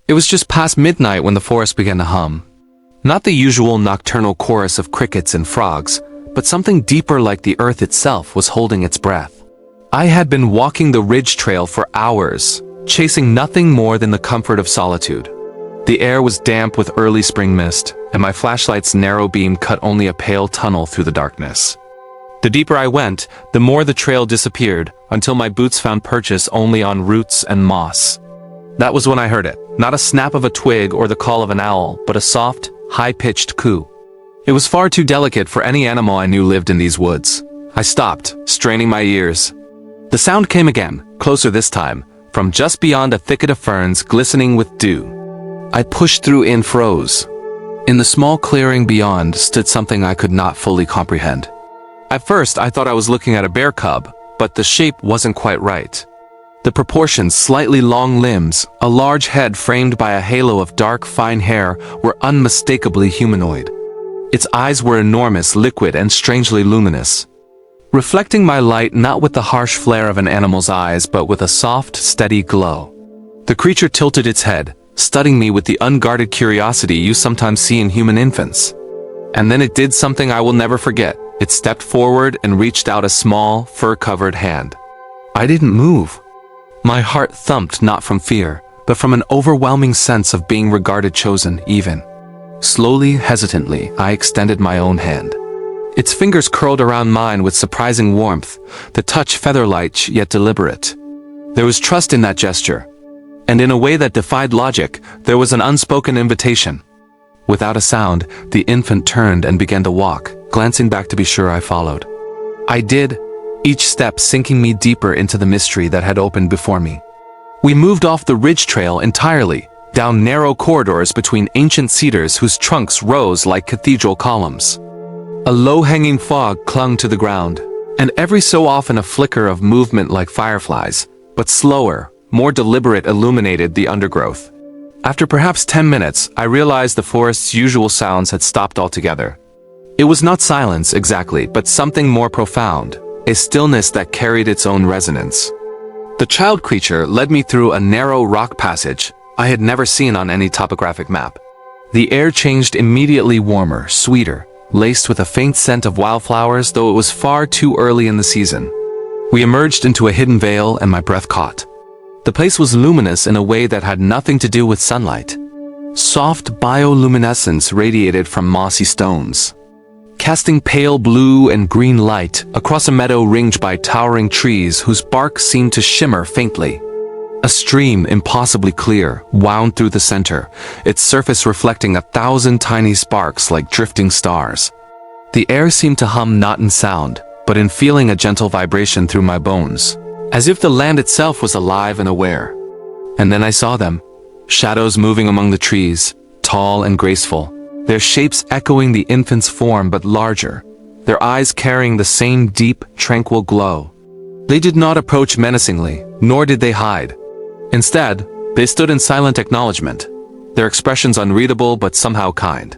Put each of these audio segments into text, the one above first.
It was just past midnight when the forest began to hum. Not the usual nocturnal chorus of crickets and frogs, but something deeper, like the earth itself was holding its breath. I had been walking the ridge trail for hours, chasing nothing more than the comfort of solitude. The air was damp with early spring mist, and my flashlight's narrow beam cut only a pale tunnel through the darkness. The deeper I went, the more the trail disappeared, until my boots found purchase only on roots and moss. That was when I heard it, not a snap of a twig or the call of an owl, but a soft, high-pitched coo. It was far too delicate for any animal I knew lived in these woods. I stopped, straining my ears. The sound came again, closer this time, from just beyond a thicket of ferns glistening with dew. I pushed through and froze. In the small clearing beyond stood something I could not fully comprehend. At first, I thought I was looking at a bear cub, but the shape wasn't quite right. The proportions, slightly long limbs, a large head framed by a halo of dark, fine hair, were unmistakably humanoid. Its eyes were enormous, liquid, and strangely luminous, reflecting my light not with the harsh flare of an animal's eyes, but with a soft, steady glow. The creature tilted its head, studying me with the unguarded curiosity you sometimes see in human infants. And then it did something I will never forget. It stepped forward and reached out a small, fur-covered hand. I didn't move. My heart thumped not from fear, but from an overwhelming sense of being regarded, chosen, even. Slowly, hesitantly, I extended my own hand. Its fingers curled around mine with surprising warmth, the touch feather-light yet deliberate. There was trust in that gesture, and in a way that defied logic, there was an unspoken invitation. Without a sound, the infant turned and began to walk, glancing back to be sure I followed. I did, each step sinking me deeper into the mystery that had opened before me. We moved off the ridge trail entirely, down narrow corridors between ancient cedars whose trunks rose like cathedral columns. A low-hanging fog clung to the ground, and every so often a flicker of movement like fireflies, but slower, more deliberate, illuminated the undergrowth. After perhaps 10 minutes, I realized the forest's usual sounds had stopped altogether. It was not silence exactly, but something more profound, a stillness that carried its own resonance. The child creature led me through a narrow rock passage I had never seen on any topographic map. The air changed immediately, warmer, sweeter, laced with a faint scent of wildflowers, though it was far too early in the season. We emerged into a hidden vale and my breath caught. The place was luminous in a way that had nothing to do with sunlight. Soft bioluminescence radiated from mossy stones, casting pale blue and green light across a meadow ringed by towering trees whose bark seemed to shimmer faintly. A stream, impossibly clear, wound through the center, its surface reflecting 1,000 tiny sparks like drifting stars. The air seemed to hum not in sound, but in feeling, a gentle vibration through my bones, as if the land itself was alive and aware. And then I saw them, shadows moving among the trees, tall and graceful, their shapes echoing the infant's form but larger, their eyes carrying the same deep, tranquil glow. They did not approach menacingly, nor did they hide. Instead, they stood in silent acknowledgement, their expressions unreadable but somehow kind.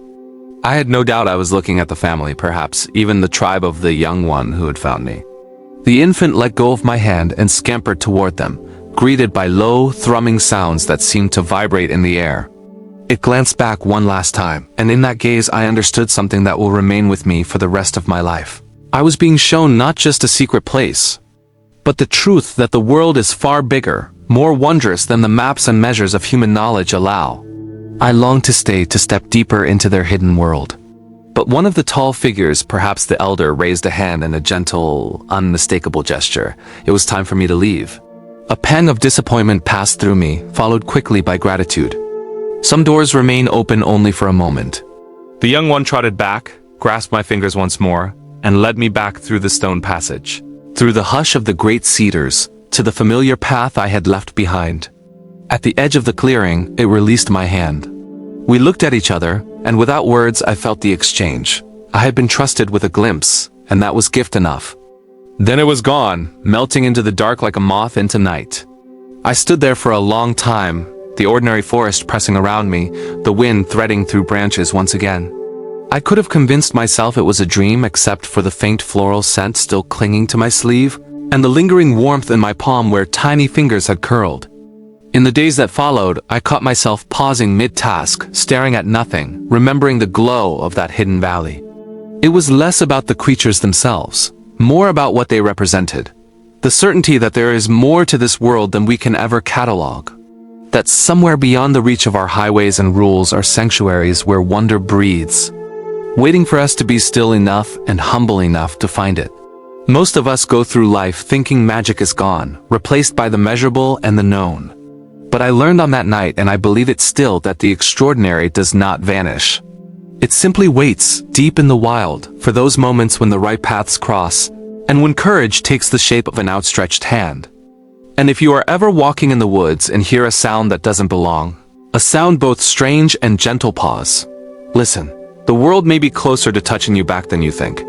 I had no doubt I was looking at the family, perhaps even the tribe of the young one who had found me. The infant let go of my hand and scampered toward them, greeted by low, thrumming sounds that seemed to vibrate in the air. It glanced back one last time, and in that gaze I understood something that will remain with me for the rest of my life. I was being shown not just a secret place, but the truth that the world is far bigger, more wondrous than the maps and measures of human knowledge allow. I longed to stay, to step deeper into their hidden world. But one of the tall figures, perhaps the elder, raised a hand in a gentle, unmistakable gesture. It was time for me to leave. A pang of disappointment passed through me, followed quickly by gratitude. Some doors remain open only for a moment. The young one trotted back, grasped my fingers once more, and led me back through the stone passage, through the hush of the great cedars, to the familiar path I had left behind. At the edge of the clearing, it released my hand. We looked at each other, and without words I felt the exchange. I had been trusted with a glimpse, and that was gift enough. Then it was gone, melting into the dark like a moth into night. I stood there for a long time, the ordinary forest pressing around me, the wind threading through branches once again. I could have convinced myself it was a dream except for the faint floral scent still clinging to my sleeve, and the lingering warmth in my palm where tiny fingers had curled. In the days that followed, I caught myself pausing mid-task, staring at nothing, remembering the glow of that hidden valley. It was less about the creatures themselves, more about what they represented. The certainty that there is more to this world than we can ever catalog. That somewhere beyond the reach of our highways and rules are sanctuaries where wonder breathes, waiting for us to be still enough and humble enough to find it. Most of us go through life thinking magic is gone, replaced by the measurable and the known. But I learned on that night, and I believe it still, that the extraordinary does not vanish. It simply waits, deep in the wild, for those moments when the right paths cross, and when courage takes the shape of an outstretched hand. And if you are ever walking in the woods and hear a sound that doesn't belong, a sound both strange and gentle, pause. Listen. The world may be closer to touching you back than you think.